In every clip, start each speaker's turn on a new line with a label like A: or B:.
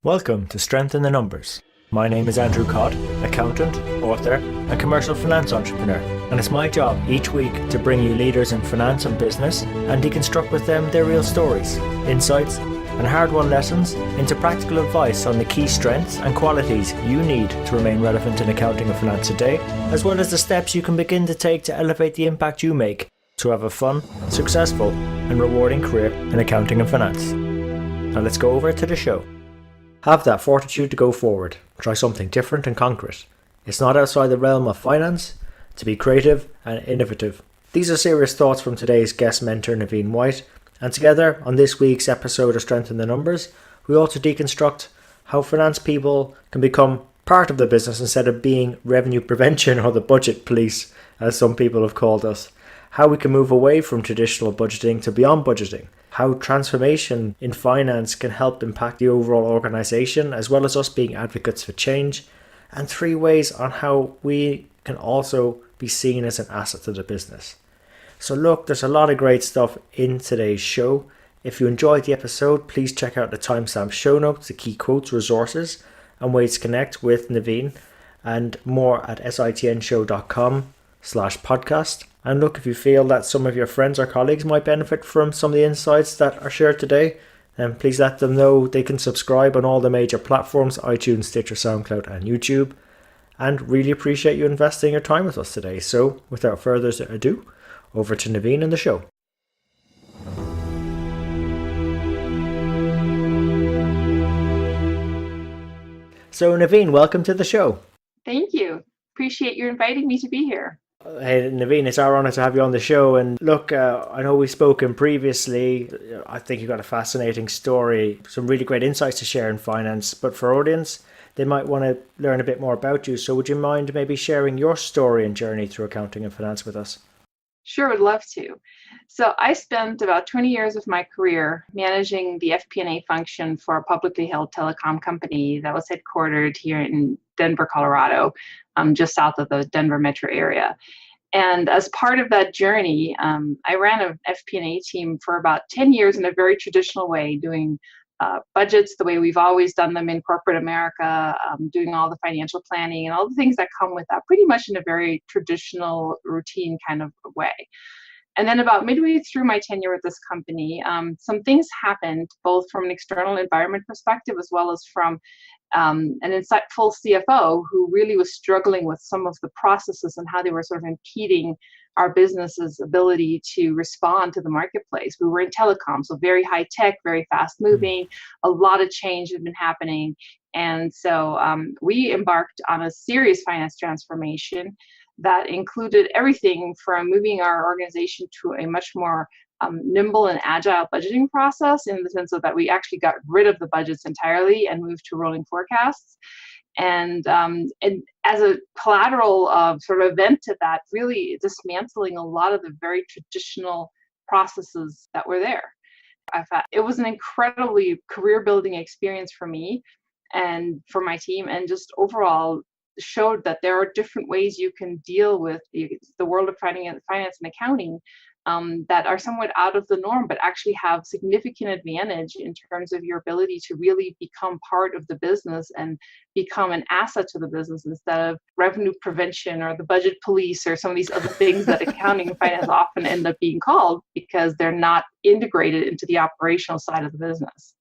A: Welcome to Strength in the Numbers. My name is Andrew Codd, accountant, author, and commercial finance entrepreneur, and it's my job each week to bring you leaders in finance and business and deconstruct with them their real stories, insights, and hard-won lessons into practical advice on the key strengths and qualities you need to remain relevant in accounting and finance today, as well as the steps you can begin to take to elevate the impact you make to have a fun, successful, and rewarding career in accounting and finance. Now let's go over to the show. Have that fortitude to go forward. Try something different and concrete. It's not outside the realm of finance to be creative and innovative. These are serious thoughts from today's guest mentor, Nevine White. And together on this week's episode of Strength in the Numbers, we also deconstruct how finance people can become part of the business instead of being revenue prevention or the budget police, as some people have called us. How we can move away from traditional budgeting to beyond budgeting. How transformation in finance can help impact the overall organization, as well as us being advocates for change. And 3 ways on how we can also be seen as an asset to the business. So look, there's a lot of great stuff in today's show. If you enjoyed the episode, please check out the timestamp show notes, the key quotes, resources, and ways to connect with Nevine, and more at sitn.show.com/podcast. And look, if you feel that some of your friends or colleagues might benefit from some of the insights that are shared today, then please let them know they can subscribe on all the major platforms, iTunes, Stitcher, SoundCloud, and YouTube. And really appreciate you investing your time with us today. So without further ado, over to Nevine and the show. So Nevine, welcome to the show.
B: Thank you. Appreciate you inviting me to be here.
A: Hey Nevine, it's our honour to have you on the show. And look, I know we've spoken previously. I think you've got a fascinating story, some really great insights to share in finance. But for audience, they might want to learn a bit more about you. So would you mind maybe sharing your story and journey through accounting and finance with us?
B: Sure, would love to. So I spent about 20 years of my career managing the FP&A function for a publicly held telecom company that was headquartered here in Denver, Colorado, just south of the Denver metro area. And as part of that journey, I ran an FP&A team for about 10 years in a very traditional way, doing budgets the way we've always done them in corporate America, doing all the financial planning and all the things that come with that, pretty much in a very traditional, routine kind of way. And then about midway through my tenure with this company, some things happened, both from an external environment perspective, as well as from an insightful CFO who really was struggling with some of the processes and how they were sort of impeding our business's ability to respond to the marketplace. We were in telecom, so very high tech, very fast moving, a lot of change had been happening. And so we embarked on a serious finance transformation that included everything from moving our organization to a much more nimble and agile budgeting process, in the sense of that we actually got rid of the budgets entirely and moved to rolling forecasts. And as a collateral sort of event to that, really dismantling a lot of the very traditional processes that were there. I thought it was an incredibly career building experience for me and for my team, and just overall showed that there are different ways you can deal with the world of finance and accounting that are somewhat out of the norm, but actually have significant advantage in terms of your ability to really become part of the business and become an asset to the business instead of revenue prevention or the budget police or some of these other things that accounting and finance often end up being called, because they're not integrated into the operational side of the business.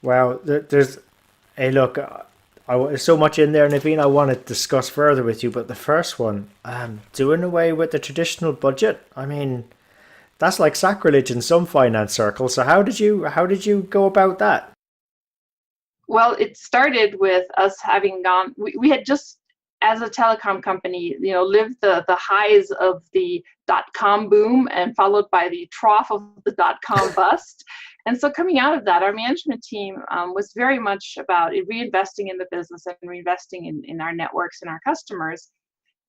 A: Wow, there's there's so much in there, Nevine, I want to discuss further with you. But the first one, doing away with the traditional budget. I mean, that's like sacrilege in some finance circles. So how did you go about that?
B: Well, it started with us having gone. We had just, as a telecom company, lived the highs of the .com boom and followed by the trough of the .com bust. And so coming out of that, our management team was very much about reinvesting in the business and reinvesting in our networks and our customers.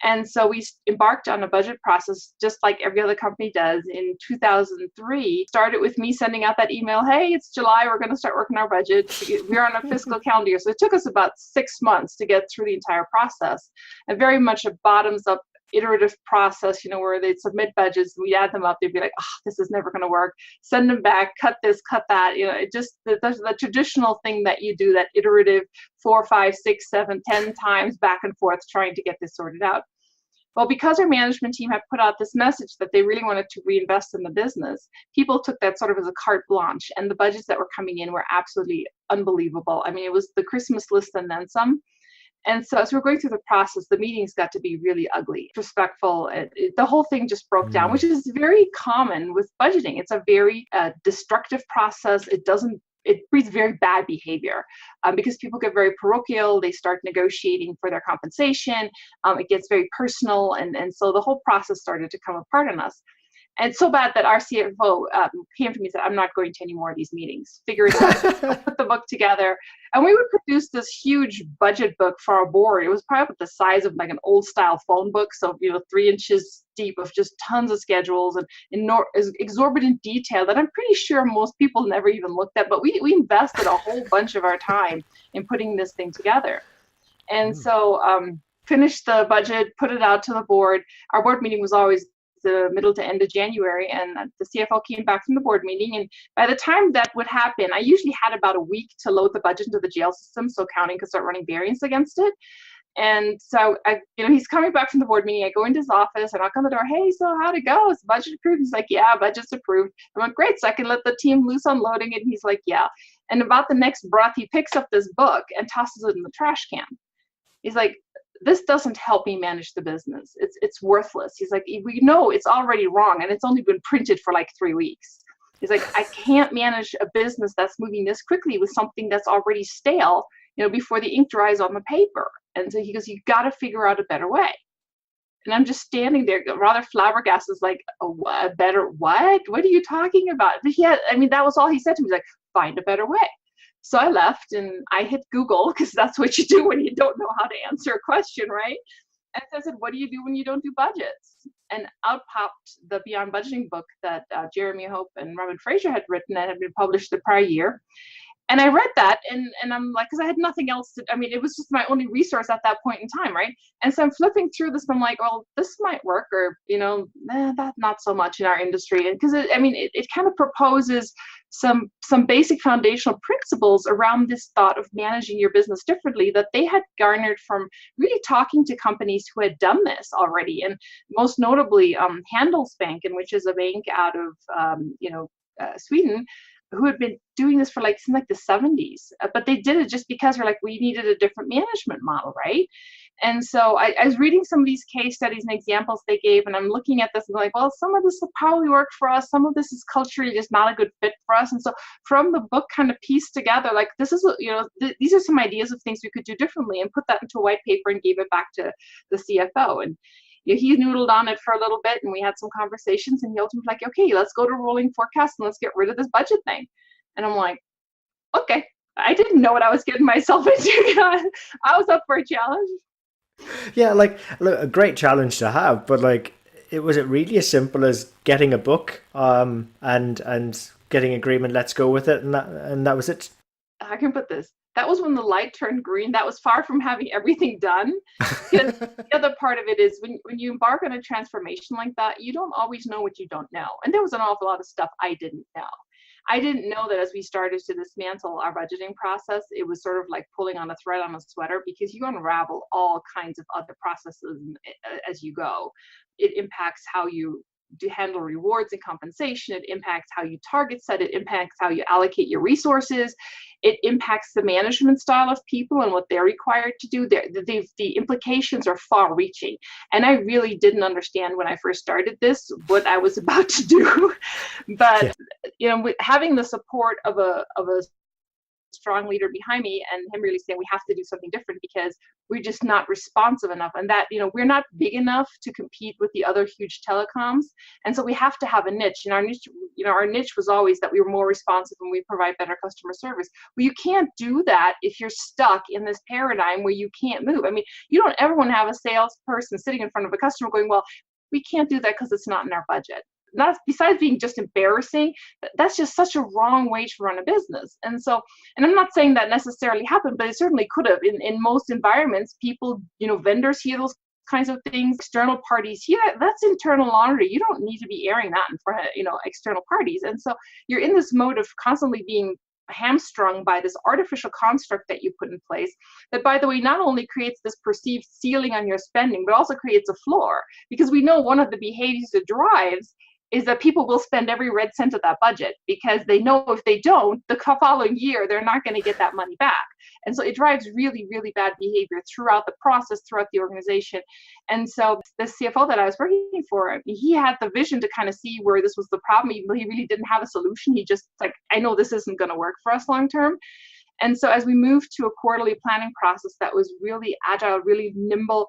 B: And so we embarked on a budget process, just like every other company does. In 2003, started with me sending out that email, hey, it's July, we're going to start working our budget. We're on a fiscal calendar year. So it took us about 6 months to get through the entire process, and very much a bottoms up iterative process, where they'd submit budgets, we'd add them up, they'd be like, oh, this is never going to work, send them back, cut this, cut that, it just, the traditional thing that you do, that iterative 4, 5, 6, 7, 10 times back and forth trying to get this sorted out. Well, because our management team had put out this message that they really wanted to reinvest in the business, people took that sort of as a carte blanche, and the budgets that were coming in were absolutely unbelievable. I mean, it was the Christmas list and then some. And so as we're going through the process, the meetings got to be really ugly, disrespectful. The whole thing just broke down, which is very common with budgeting. It's a very destructive process. It breeds very bad behavior because people get very parochial. They start negotiating for their compensation. It gets very personal. And so the whole process started to come apart on us. And so bad that our CFO came to me and said, I'm not going to any more of these meetings. Figure it out, put the book together. And we would produce this huge budget book for our board. It was probably the size of like an old style phone book. So, 3 inches deep of just tons of schedules and exorbitant detail that I'm pretty sure most people never even looked at. But we invested a whole bunch of our time in putting this thing together. And so finished the budget, put it out to the board. Our board meeting was always the middle to end of January, and the CFO came back from the board meeting, and by the time that would happen, I usually had about a week to load the budget into the GL system so accounting could start running variance against it. And so he's coming back from the board meeting. I go into his office, I knock on the door, hey, so how'd it go? Is the budget approved? He's like, yeah, budget's approved. I'm like, great, so I can let the team loose on loading it. And he's like, yeah. And about the next breath, he picks up this book and tosses it in the trash can. He's like, this doesn't help me manage the business. It's worthless. He's like, we know it's already wrong, and it's only been printed for like 3 weeks. He's like, I can't manage a business that's moving this quickly with something that's already stale, before the ink dries on the paper. And so he goes, you got to figure out a better way. And I'm just standing there, rather flabbergasted, like, a better what? What are you talking about? But that was all he said to me. He's like, find a better way. So I left and I hit Google, because that's what you do when you don't know how to answer a question, right? And so I said, what do you do when you don't do budgets? And out popped the Beyond Budgeting book that Jeremy Hope and Robin Fraser had written and had been published the prior year. And I read that, and I'm like, because I had nothing else it was just my only resource at that point in time, right? And so I'm flipping through this, and I'm like, well, this might work, or, that not so much in our industry. And because it kind of proposes some basic foundational principles around this thought of managing your business differently that they had garnered from really talking to companies who had done this already. And most notably, Handelsbanken, which is a bank out of, Sweden, who had been doing this for since the 70s, but they did it just because we needed a different management model, right? And so I was reading some of these case studies and examples they gave, and I'm looking at this and like, well, some of this will probably work for us. Some of this is culturally just not a good fit for us. And so from the book, kind of pieced together, this is what, these are some ideas of things we could do differently, and put that into a white paper and gave it back to the CFO. And he noodled on it for a little bit, and we had some conversations, and he ultimately was like, okay, let's go to rolling forecast and let's get rid of this budget thing. And I'm like, okay, I didn't know what I was getting myself into. I was up for a challenge.
A: Yeah, look, a great challenge to have, but was it really as simple as getting a book and getting agreement, let's go with it, and that was it?
B: I can put this. That was when the light turned green. That was far from having everything done. The other part of it is when you embark on a transformation like that, you don't always know what you don't know. And there was an awful lot of stuff I didn't know. I didn't know that as we started to dismantle our budgeting process, it was sort of like pulling on a thread on a sweater, because you unravel all kinds of other processes as you go. It impacts how you handle rewards and compensation. It impacts how you target set. It impacts how you allocate your resources. It impacts the management style of people and what they're required to do. The implications are far reaching. And I really didn't understand when I first started this what I was about to do. But, having the support of a strong leader behind me, and him really saying we have to do something different because we're just not responsive enough, and that we're not big enough to compete with the other huge telecoms, and so we have to have a niche. And our niche was always that we were more responsive and we provide better customer service. Well, you can't do that if you're stuck in this paradigm where you can't move. You don't ever want to have a salesperson sitting in front of a customer going, well, we can't do that because it's not in our budget. Not besides being just embarrassing, that's just such a wrong way to run a business. And I'm not saying that necessarily happened, but it certainly could have. In most environments, people, vendors hear those kinds of things. External parties, yeah, that's internal auditing. You don't need to be airing that in front of, external parties. And so you're in this mode of constantly being hamstrung by this artificial construct that you put in place that, by the way, not only creates this perceived ceiling on your spending, but also creates a floor, because we know one of the behaviors it drives is that people will spend every red cent of that budget because they know if they don't, the following year, they're not going to get that money back. And so it drives really, really bad behavior throughout the process, throughout the organization. And so the CFO that I was working for, he had the vision to kind of see where this was the problem, even though he really didn't have a solution. He just like, I know this isn't going to work for us long term. And so as we moved to a quarterly planning process that was really agile, really nimble,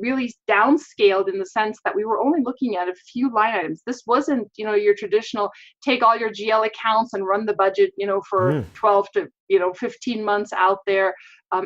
B: really downscaled in the sense that we were only looking at a few line items. This wasn't, your traditional take all your GL accounts and run the budget, for 12 to 15 months out there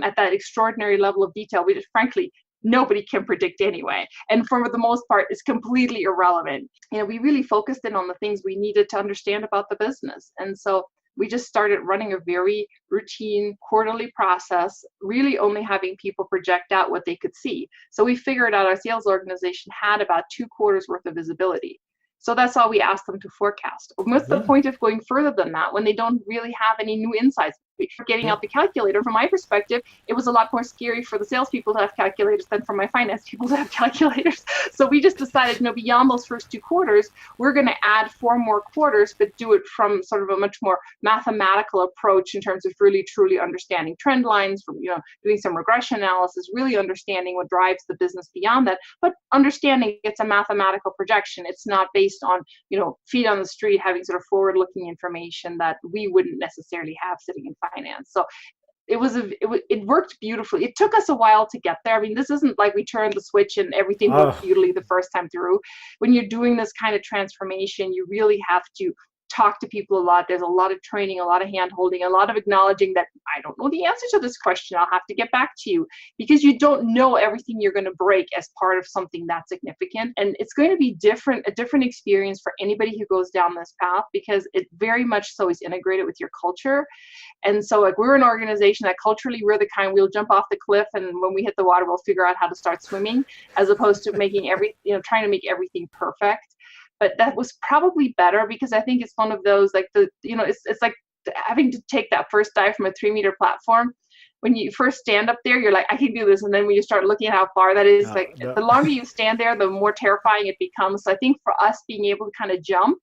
B: at that extraordinary level of detail. We just, frankly, nobody can predict anyway. And for the most part, it's completely irrelevant. We really focused in on the things we needed to understand about the business. And so we just started running a very routine quarterly process, really only having people project out what they could see. So we figured out our sales organization had about 2 quarters worth of visibility. So that's all we asked them to forecast. What's the point of going further than that when they don't really have any new insights? Getting out the calculator, from my perspective, it was a lot more scary for the salespeople to have calculators than for my finance people to have calculators. So we just decided, beyond those first 2 quarters, we're going to add 4 more quarters, but do it from sort of a much more mathematical approach in terms of really truly understanding trend lines, from doing some regression analysis, really understanding what drives the business beyond that, but understanding it's a mathematical projection. It's not based on feet on the street having sort of forward-looking information that we wouldn't necessarily have sitting in finance. So it worked beautifully. It took us a while to get there. I mean, this isn't like we turned the switch and everything worked beautifully the first time through. When you're doing this kind of transformation, you really have to talk to people a lot. There's a lot of training, a lot of hand holding, a lot of acknowledging that I don't know the answer to this question. I'll have to get back to you, because you don't know everything you're going to break as part of something that significant. And it's going to be a different experience for anybody who goes down this path, because it very much so is integrated with your culture. And so like we're an organization that culturally we're the kind, we'll jump off the cliff, and when we hit the water, we'll figure out how to start swimming, as opposed to making trying to make everything perfect. But that was probably better, because I think it's one of those, like it's like having to take that first dive from a 3-meter platform. When you first stand up there, you're like, I can do this. And then when you start looking at how far that is, the longer you stand there, the more terrifying it becomes. So I think for us, being able to kind of jump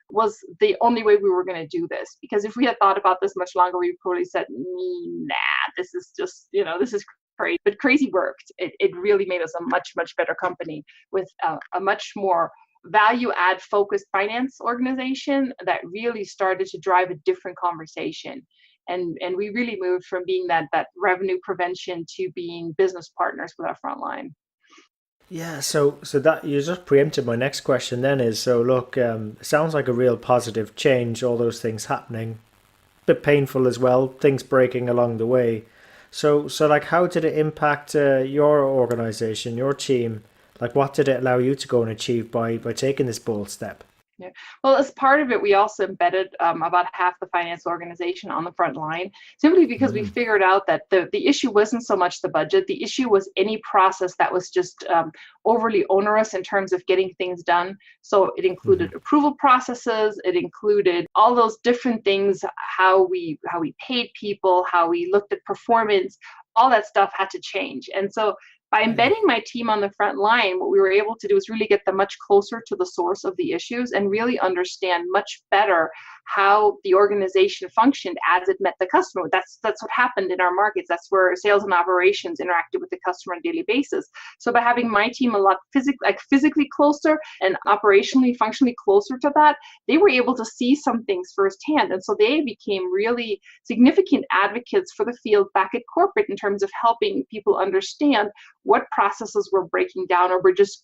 B: was the only way we were going to do this. Because if we had thought about this much longer, we probably said, nah, this is just, this is crazy. But crazy worked. It really made us a much, much better company with a much more value add focused finance organization that really started to drive a different conversation. And we really moved from being that revenue prevention to being business partners with our frontline.
A: Yeah, so that you just preempted my next question then is, so look, it sounds like a real positive change, all those things happening, a bit painful as well, things breaking along the way. So like, how did it impact your organization, your team? Like, what did it allow you to go and achieve by taking this bold step?
B: Yeah. Well, as part of it, we also embedded about half the finance organization on the front line, simply because we figured out that the issue wasn't so much the budget. The issue was any process that was just overly onerous in terms of getting things done. So it included approval processes. It included all those different things, how we paid people, how we looked at performance. All that stuff had to change. And so by embedding my team on the front line, what we were able to do is really get them much closer to the source of the issues and really understand much better how the organization functioned as it met the customer. That's what happened in our markets. That's where sales and operations interacted with the customer on a daily basis. So by having my team a lot physically closer and operationally, functionally closer to that, they were able to see some things firsthand. And so they became really significant advocates for the field back at corporate in terms of helping people understand what processes were breaking down or were just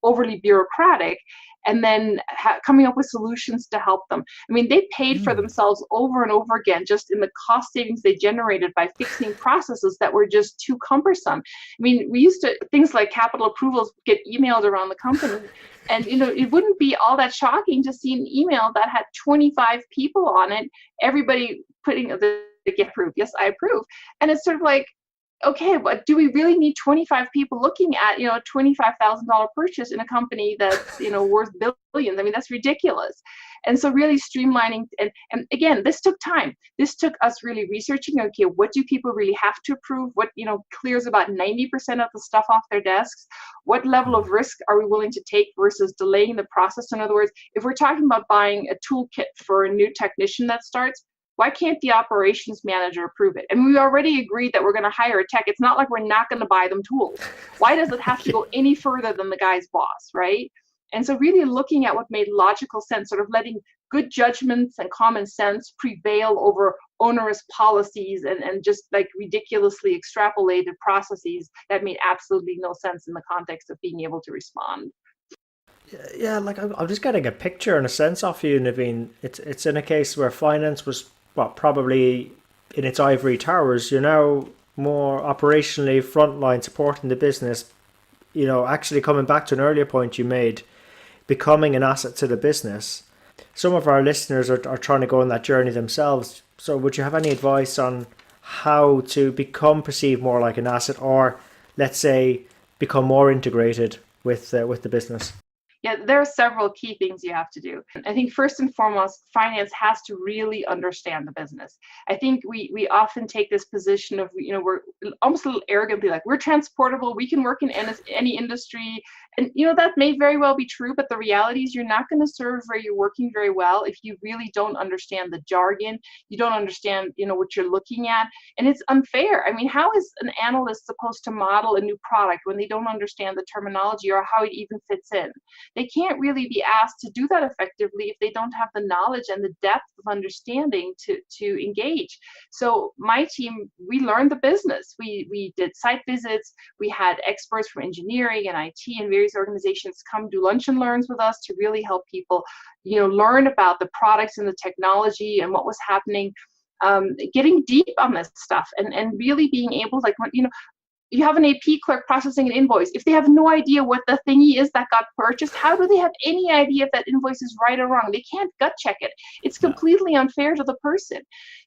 B: overly bureaucratic, and then coming up with solutions to help them. I mean, they paid for themselves over and over again just in the cost savings they generated by fixing processes that were just too cumbersome. I mean, we used to, things like capital approvals get emailed around the company, and it wouldn't be all that shocking to see an email that had 25 people on it, everybody putting the get approved. Yes, I approve. And it's sort of like, okay, but do we really need 25 people looking at, a $25,000 purchase in a company that's, worth billions? I mean, that's ridiculous. And so really streamlining, and again, this took time. This took us really researching, okay, what do people really have to approve? What, clears about 90% of the stuff off their desks? What level of risk are we willing to take versus delaying the process? In other words, if we're talking about buying a toolkit for a new technician that starts, why can't the operations manager approve it? And we already agreed that we're going to hire a tech. It's not like we're not going to buy them tools. Why does it have to go any further than the guy's boss, right? And so really looking at what made logical sense, sort of letting good judgments and common sense prevail over onerous policies and just like ridiculously extrapolated processes that made absolutely no sense in the context of being able to respond.
A: Yeah, like I'm just getting a picture and a sense off you, Naveen. It's in a case where finance was probably in its ivory towers. You're now more operationally frontline supporting the business. Actually coming back to an earlier point you made, becoming an asset to the business. Some of our listeners are trying to go on that journey themselves. So would you have any advice on how to become perceived more like an asset, or let's say become more integrated with the business?
B: Yeah, there are several key things you have to do. I think first and foremost, finance has to really understand the business. I think we often take this position of, we're almost a little arrogantly like, we're transportable, we can work in any industry. And, that may very well be true, but the reality is you're not going to serve where you're working very well if you really don't understand the jargon, you don't understand, what you're looking at. And it's unfair. I mean, how is an analyst supposed to model a new product when they don't understand the terminology or how it even fits in? They can't really be asked to do that effectively if they don't have the knowledge and the depth of understanding to engage. So my team, we learned the business. We did site visits. We had experts from engineering and IT and various organizations come do lunch and learns with us to really help people, learn about the products and the technology and what was happening. Getting deep on this stuff and really being able, like, you have an AP clerk processing an invoice. If they have no idea what the thingy is that got purchased, how do they have any idea if that invoice is right or wrong? They can't gut check it. It's completely unfair to the person.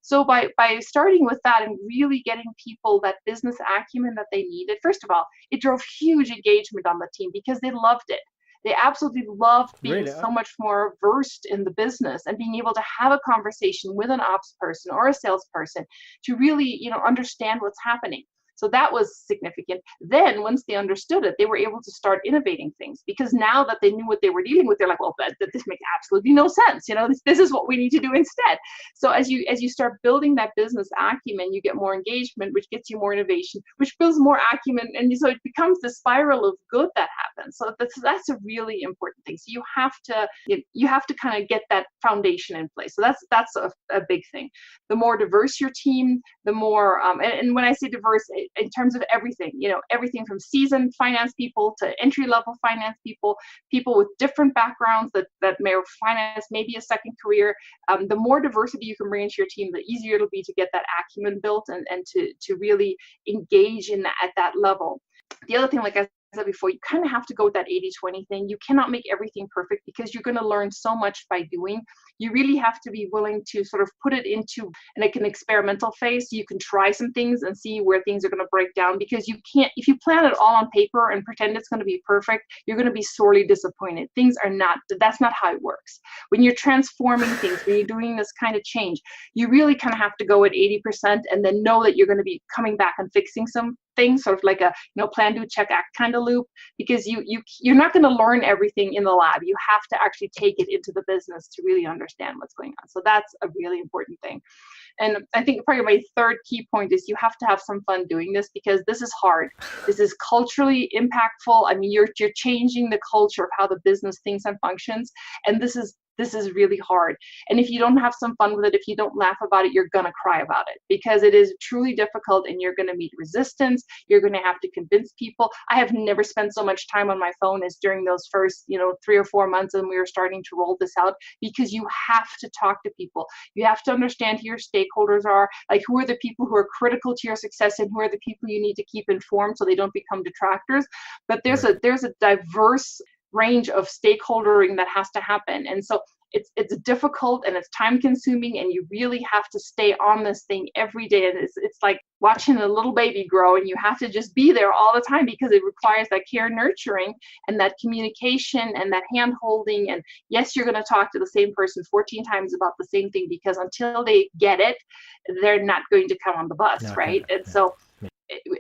B: So by starting with that and really getting people that business acumen that they needed, first of all, it drove huge engagement on the team because they loved it. They absolutely loved being so much more versed in the business and being able to have a conversation with an ops person or a salesperson to really, understand what's happening. So that was significant. Then once they understood it, they were able to start innovating things because now that they knew what they were dealing with, they're like, well, this makes absolutely no sense. This is what we need to do instead. So as you start building that business acumen, you get more engagement, which gets you more innovation, which builds more acumen. And so it becomes the spiral of good that happens. So that's a really important thing. So you have to kind of get that foundation in place. So that's a big thing. The more diverse your team, the more, and when I say diverse, in terms of everything, everything from seasoned finance people to entry-level finance people with different backgrounds that may have finance, maybe a second career. The more diversity you can bring into your team, the easier it'll be to get that acumen built and to really engage at that level. The other thing, like I said before, you kind of have to go with that 80-20 thing. You cannot make everything perfect because you're going to learn so much by doing. You really have to be willing to sort of put it into like an experimental phase so you can try some things and see where things are going to break down, because you can't, if you plan it all on paper and pretend it's going to be perfect, you're going to be sorely disappointed. That's not how it works. When you're transforming things, when you're doing this kind of change, you really kind of have to go at 80% and then know that you're going to be coming back and fixing some things, sort of like a plan, do, check, act kind of loop, because you're not going to learn everything in the lab. You have to actually take it into the business to really understand what's going on. So that's a really important thing. And I think probably my third key point is you have to have some fun doing this, because this is hard. This is culturally impactful. I mean, you're changing the culture of how the business thinks and functions, and this is really hard. And if you don't have some fun with it, if you don't laugh about it, you're going to cry about it, because it is truly difficult and you're going to meet resistance. You're going to have to convince people. I have never spent so much time on my phone as during those first, 3 or 4 months when we were starting to roll this out, because you have to talk to people. You have to understand who your stakeholders are, like who are the people who are critical to your success and who are the people you need to keep informed so they don't become detractors. But there's a diverse range of stakeholdering that has to happen. And so it's difficult and it's time consuming, and you really have to stay on this thing every day. And it's like watching a little baby grow, and you have to just be there all the time because it requires that care, nurturing, and that communication and that hand holding. And yes, you're going to talk to the same person 14 times about the same thing, because until they get it, they're not going to come on the bus,
A: No,
B: right? And
A: yeah.
B: so,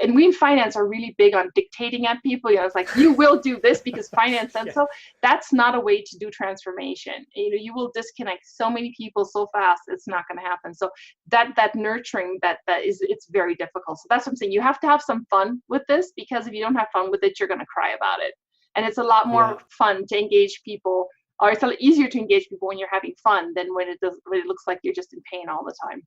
B: and we in finance are really big on dictating at people. It's like, you will do this because finance said so. That's not a way to do transformation. You will disconnect so many people so fast, it's not going to happen. So that nurturing, it's very difficult. So that's what I'm saying. You have to have some fun with this, because if you don't have fun with it, you're going to cry about it. And it's a lot more fun to engage people, or it's a lot easier to engage people when you're having fun than when it looks like you're just in pain all the time.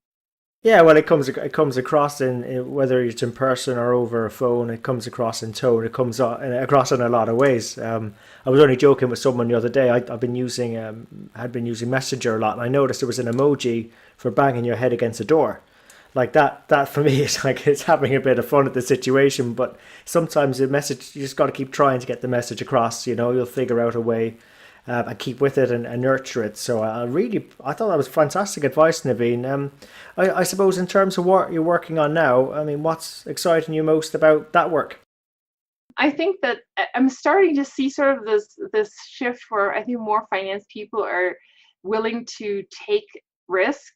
A: Yeah, well, it comes across in whether it's in person or over a phone. It comes across in tone. It comes across in a lot of ways. I was only joking with someone the other day. I've been using had been using Messenger a lot, and I noticed there was an emoji for banging your head against a door. Like that for me is like, it's having a bit of fun at the situation. But sometimes the message, you just got to keep trying to get the message across. You'll figure out a way. And keep with it and nurture it. So I thought that was fantastic advice, Nevine. I suppose in terms of what you're working on now, I mean, what's exciting you most about that work?
B: I think that I'm starting to see sort of this shift where I think more finance people are willing to take risk,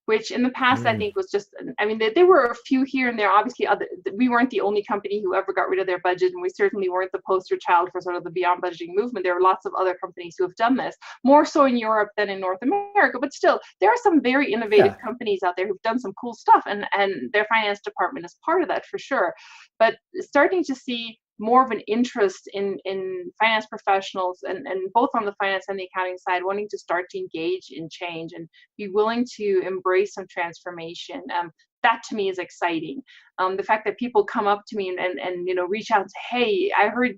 B: which in the past I think was just, I mean, there were a few here and there. Obviously, we weren't the only company who ever got rid of their budget, and we certainly weren't the poster child for sort of the beyond budgeting movement. There are lots of other companies who have done this, more so in Europe than in North America. But still, there are some very innovative companies out there who've done some cool stuff, and their finance department is part of that for sure. But starting to see more of an interest in finance professionals, and both on the finance and the accounting side, wanting to start to engage in change and be willing to embrace some transformation. That to me is exciting. The fact that people come up to me and reach out and say, hey, I heard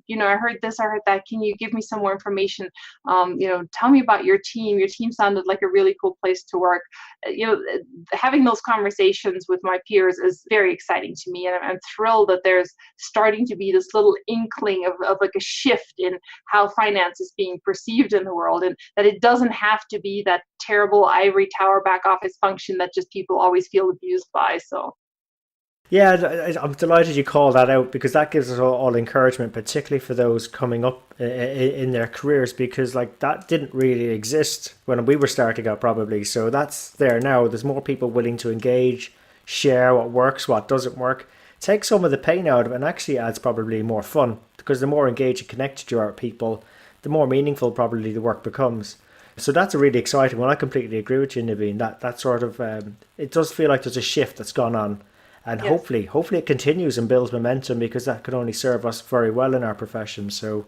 B: this, I heard that. Can you give me some more information? Tell me about your team. Your team sounded like a really cool place to work. Having those conversations with my peers is very exciting to me. And I'm thrilled that there's starting to be this little inkling of like a shift in how finance is being perceived in the world, and that it doesn't have to be that terrible ivory tower back office function that just people always feel abused by. So
A: yeah, I'm delighted you called that out, because that gives us all encouragement, particularly for those coming up in their careers, because like that didn't really exist when we were starting out probably. So that's there now. There's more people willing to engage, share what works, what doesn't work, take some of the pain out of it, and actually adds probably more fun, because the more engaged and connected you are with people, the more meaningful probably the work becomes. So that's a really exciting one. I completely agree with you, Nevine. That sort of it does feel like there's a shift that's gone on, and hopefully it continues and builds momentum, because that can only serve us very well in our profession. So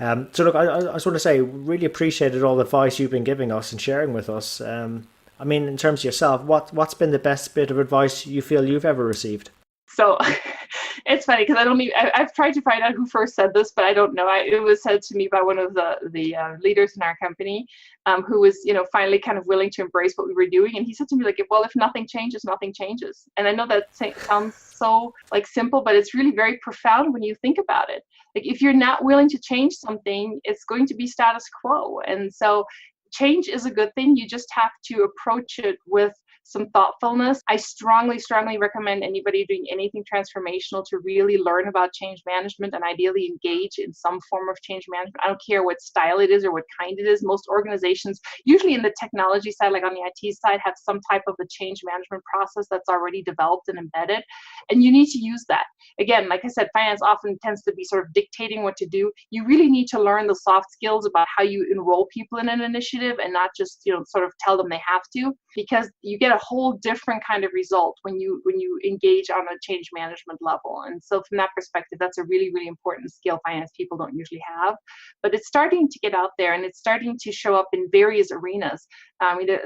A: look, I just want to say, really appreciated all the advice you've been giving us and sharing with us. I mean, in terms of yourself, what's been the best bit of advice you feel you've ever received?
B: So it's funny because I've tried to find out who first said this, but I don't know. It was said to me by one of the leaders in our company, who was, finally kind of willing to embrace what we were doing. And he said to me, like, well, if nothing changes, nothing changes. And I know that sounds so like simple, but it's really very profound when you think about it. Like, if you're not willing to change something, it's going to be status quo. And so change is a good thing. You just have to approach it with some thoughtfulness. I strongly, strongly recommend anybody doing anything transformational to really learn about change management, and ideally engage in some form of change management. I don't care what style it is or what kind it is. Most organizations, usually in the technology side, like on the IT side, have some type of a change management process that's already developed and embedded. And you need to use that. Again, like I said, finance often tends to be sort of dictating what to do. You really need to learn the soft skills about how you enroll people in an initiative, and not just, sort of tell them they have to, because you get a whole different kind of result when you engage on a change management level. And so from that perspective, that's a really, really important skill finance people don't usually have. But it's starting to get out there, and it's starting to show up in various arenas.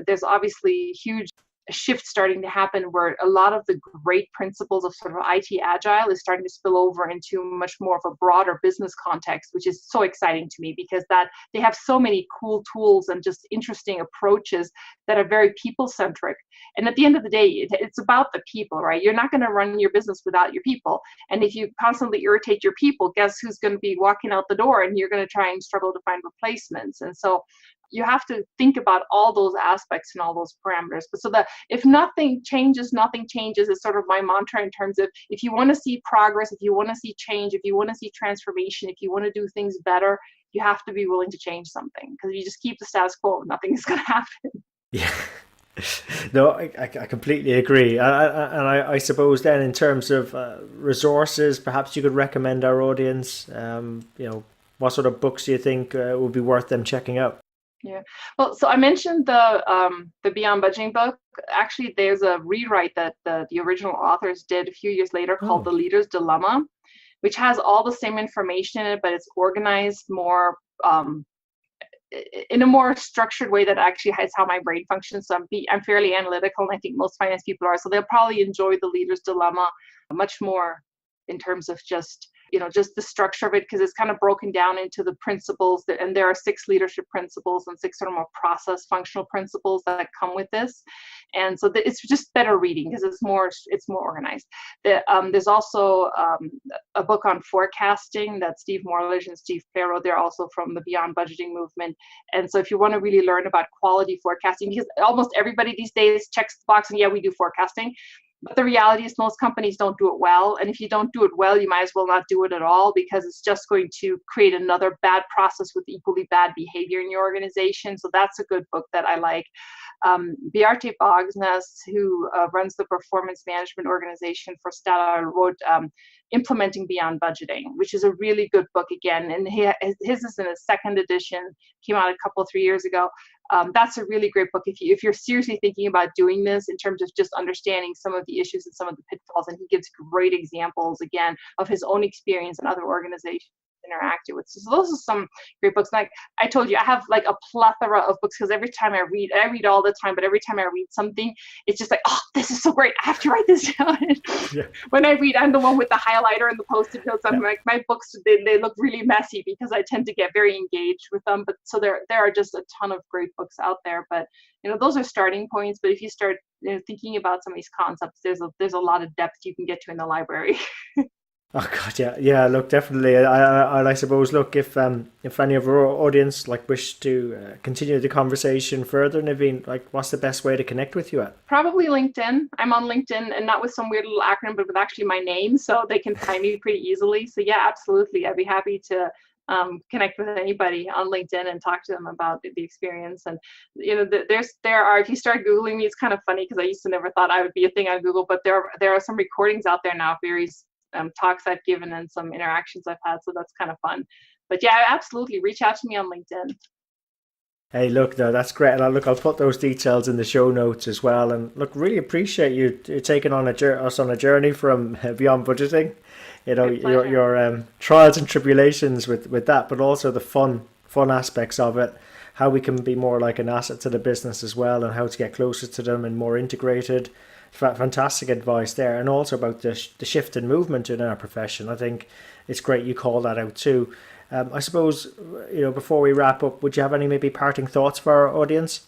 B: There's obviously huge shift starting to happen where a lot of the great principles of sort of IT agile is starting to spill over into much more of a broader business context, which is so exciting to me, because that they have so many cool tools and just interesting approaches that are very people centric. And at the end of the day, it's about the people, right? You're not going to run your business without your people. And if you constantly irritate your people, guess who's going to be walking out the door, and you're going to try and struggle to find replacements. And so you have to think about all those aspects and all those parameters. But so that if nothing changes is sort of my mantra in terms of, if you want to see progress, if you want to see change, if you want to see transformation, if you want to do things better, you have to be willing to change something. Because if you just keep the status quo, nothing is going to happen.
A: Yeah. No, I completely agree. I suppose then in terms of resources, perhaps you could recommend our audience, what sort of books do you think would be worth them checking out?
B: Yeah. Well, so I mentioned the Beyond Budgeting book. Actually, there's a rewrite that the original authors did a few years later called
A: Oh,
B: The Leader's Dilemma, which has all the same information in it, but it's organized more in a more structured way that actually has how my brain functions. So I'm fairly analytical, and I think most finance people are. So they'll probably enjoy The Leader's Dilemma much more in terms of just the structure of it, because it's kind of broken down into the principles and there are 6 leadership principles and 6 sort of more process functional principles that come with this. And so it's just better reading because it's more organized. There's also a book on forecasting that Steve Morledge and Steve Farrow, they're also from the Beyond Budgeting movement. And so if you want to really learn about quality forecasting, because almost everybody these days checks the box and yeah, we do forecasting. But the reality is most companies don't do it well. And if you don't do it well, you might as well not do it at all, because it's just going to create another bad process with equally bad behavior in your organization. So that's a good book that I like. Bjarte Bogsnes, who runs the performance management organization for Statoil, wrote Implementing Beyond Budgeting, which is a really good book again. And his is in a 2nd edition, came out a 3 years ago. That's a really great book if you're seriously thinking about doing this in terms of just understanding some of the issues and some of the pitfalls. And he gives great examples again of his own experience and other organizations interacted with. So those are some great books. Like I told you, I have like a plethora of books because every time I read all the time, but every time I read something, it's just like, oh, this is so great. I have to write this down.
A: yeah.
B: When I read, I'm the one with the highlighter and the post-it notes. I'm
A: Yeah.
B: like, my books, they look really messy because I tend to get very engaged with them. But so there are just a ton of great books out there. But those are starting points. But if you start thinking about some of these concepts, there's a lot of depth you can get to in the library.
A: Oh God, yeah. Look, definitely. I suppose. Look, if any of our audience wish to continue the conversation further, Nevine, what's the best way to connect with you at?
B: Probably LinkedIn. I'm on LinkedIn, and not with some weird little acronym, but with actually my name, so they can find me pretty easily. So yeah, absolutely. I'd be happy to connect with anybody on LinkedIn and talk to them about the experience. And there are, if you start Googling me, it's kind of funny because I used to never thought I would be a thing on Google, but there are some recordings out there now of various talks I've given and some interactions I've had, so that's kind of fun. But yeah, absolutely, reach out to me on LinkedIn.
A: Hey, look, no, that's great. And I'll put those details in the show notes as well. And look, really appreciate you taking on us on a journey from Beyond Budgeting. Your trials and tribulations with that, but also the fun aspects of it. How we can be more like an asset to the business as well, and how to get closer to them and more integrated. Fantastic advice there, and also about the shift in movement in our profession. I think it's great you call that out too. I suppose, before we wrap up, would you have any maybe parting thoughts for our audience?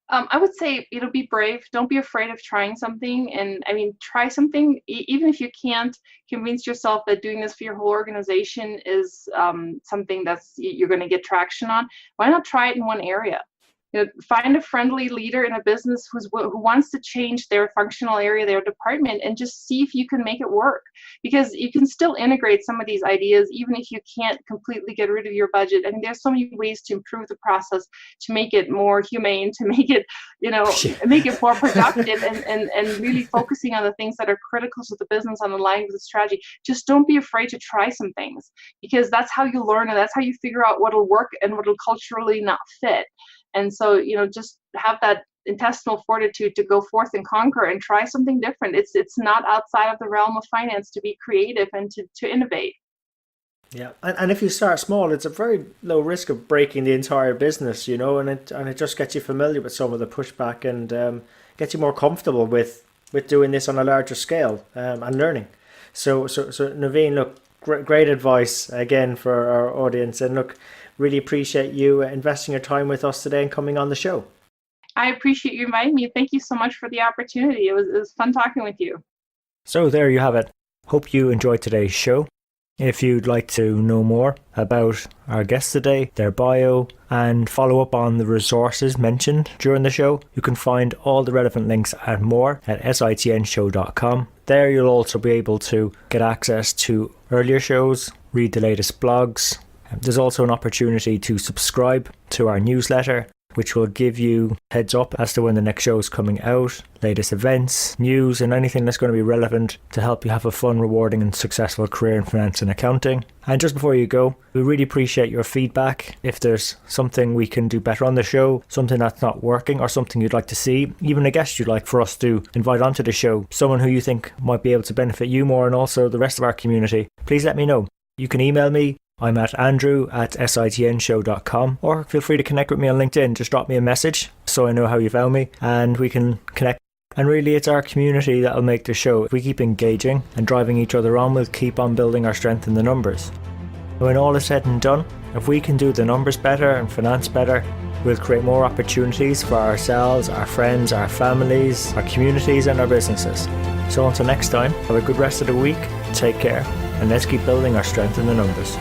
B: I would say, be brave. Don't be afraid of trying something. And I mean, try something, even if you can't convince yourself that doing this for your whole organization is something you're going to get traction on. Why not try it in one area? Find a friendly leader in a business who wants to change their functional area, their department, and just see if you can make it work. Because you can still integrate some of these ideas, even if you can't completely get rid of your budget. I mean, there's so many ways to improve the process, to make it more humane, to make it, make it more productive, and really focusing on the things that are critical to the business on the line with the strategy. Just don't be afraid to try some things, because that's how you learn, and that's how you figure out what'll work and what'll culturally not fit. And so, just have that intestinal fortitude to go forth and conquer and try something different. It's not outside of the realm of finance to be creative and to innovate.
A: Yeah, and if you start small, it's a very low risk of breaking the entire business, and it just gets you familiar with some of the pushback and gets you more comfortable with doing this on a larger scale and learning. So Nevine, look, great advice again for our audience, and look, really appreciate you investing your time with us today and coming on the show.
B: I appreciate you inviting me. Thank you so much for the opportunity. It was fun talking with you.
A: So there you have it. Hope you enjoyed today's show. If you'd like to know more about our guests today, their bio, and follow up on the resources mentioned during the show, you can find all the relevant links and more at sitnshow.com. There you'll also be able to get access to earlier shows, read the latest blogs. There's also an opportunity to subscribe to our newsletter, which will give you heads up as to when the next show is coming out, latest events, news, and anything that's going to be relevant to help you have a fun, rewarding, and successful career in finance and accounting. And just before you go, we really appreciate your feedback. If there's something we can do better on the show, something that's not working, or something you'd like to see, even a guest you'd like for us to invite onto the show, someone who you think might be able to benefit you more and also the rest of our community, please let me know. You can email me. I'm at andrew@sitnshow.com, or feel free to connect with me on LinkedIn. Just drop me a message so I know how you found me and we can connect. And really, it's our community that'll make the show. If we keep engaging and driving each other on, we'll keep on building our strength in the numbers. When all is said and done, if we can do the numbers better and finance better, we'll create more opportunities for ourselves, our friends, our families, our communities, and our businesses. So until next time, have a good rest of the week, take care, and let's keep building our strength in the numbers.